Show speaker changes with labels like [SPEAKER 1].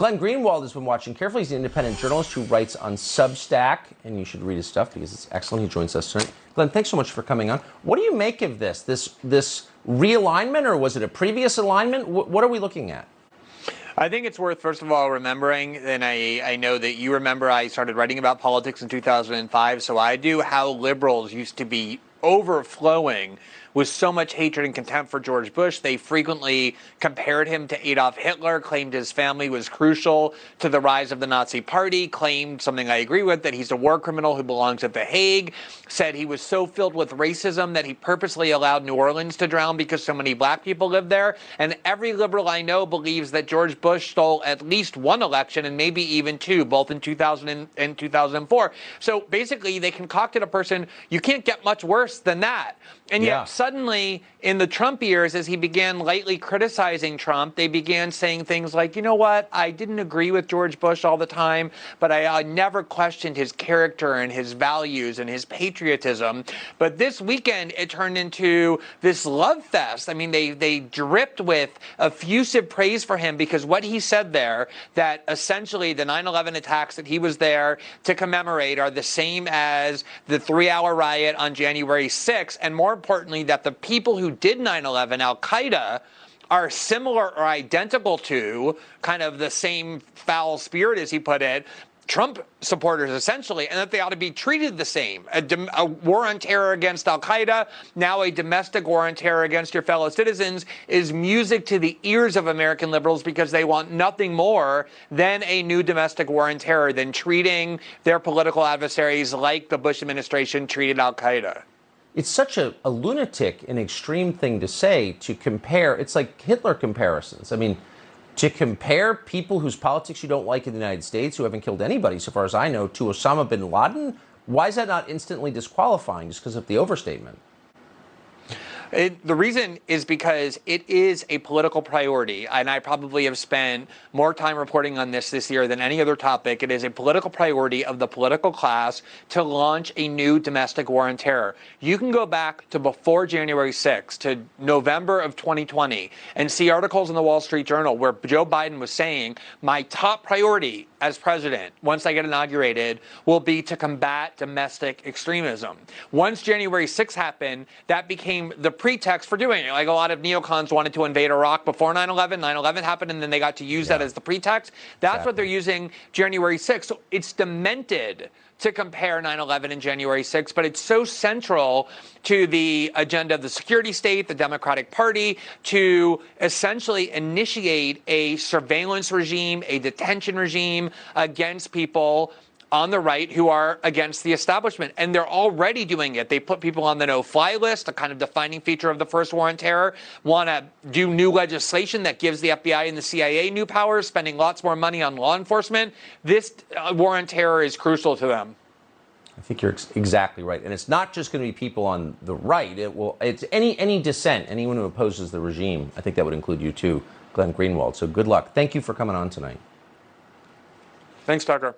[SPEAKER 1] Glenn Greenwald has been watching carefully. He's an independent journalist who writes on Substack, and you should read his stuff because it's excellent. He joins us tonight. Glenn, thanks so much for coming on. What do you make of this realignment, or was it a previous alignment? What are we looking at?
[SPEAKER 2] I think it's worth, first of all, remembering, and I know that you remember I started writing about politics in 2005, so I do, how liberals used to be overflowing with so much hatred and contempt for George Bush. They frequently compared him to Adolf Hitler, claimed his family was crucial to the rise of the Nazi Party, claimed something I agree with, that he's a war criminal who belongs at The Hague, said he was so filled with racism that he purposely allowed New Orleans to drown because so many black people lived there. And every liberal I know believes that George Bush stole at least one election and maybe even two, both in 2000 and 2004. So basically, they concocted a person, you can't get much worse than that. And yet suddenly, in the Trump years, as he began lightly criticizing Trump, they began saying things like, you know what, I didn't agree with George Bush all the time, but I never questioned his character and his values and his patriotism. But this weekend, it turned into this love fest. I mean, they dripped with effusive praise for him because what he said there, that essentially the 9/11 attacks that he was there to commemorate are the same as the 3-hour riot on January 6th, and more importantly, that the people who did 9/11, Al-Qaeda, are similar or identical to, kind of the same foul spirit, as he put it, Trump supporters, essentially, and that they ought to be treated the same. A war on terror against Al-Qaeda, now a domestic war on terror against your fellow citizens, is music to the ears of American liberals because they want nothing more than a new domestic war on terror, than treating their political adversaries like the Bush administration treated Al-Qaeda.
[SPEAKER 1] It's such a lunatic and extreme thing to say, to compare. It's like Hitler comparisons. I mean, to compare people whose politics you don't like in the United States, who haven't killed anybody, so far as I know, to Osama bin Laden, why is that not instantly disqualifying just because of the overstatement?
[SPEAKER 2] The reason is because it is a political priority, and I probably have spent more time reporting on this year than any other topic. It is a political priority of the political class to launch a new domestic war on terror. You can go back to before January 6th, to November of 2020, and see articles in the Wall Street Journal where Joe Biden was saying, my top priority as president, once I get inaugurated, will be to combat domestic extremism. Once January 6th happened, that became the pretext for doing it. Like a lot of neocons wanted to invade Iraq before 9/11. 9/11 happened, and then they got to use that as the pretext. That's what they're using January 6th. So it's demented to compare 9/11 and January 6th, but it's so central to the agenda of the security state, the Democratic Party, to essentially initiate a surveillance regime, a detention regime against people on the right who are against the establishment. And they're already doing it. They put people on the no-fly list, a kind of defining feature of the first war on terror, want to do new legislation that gives the FBI and the CIA new powers, spending lots more money on law enforcement. This war on terror is crucial to them.
[SPEAKER 1] I think you're exactly right. And it's not just going to be people on the right. It's any dissent, anyone who opposes the regime. I think that would include you too, Glenn Greenwald. So good luck. Thank you for coming on tonight.
[SPEAKER 2] Thanks, Tucker.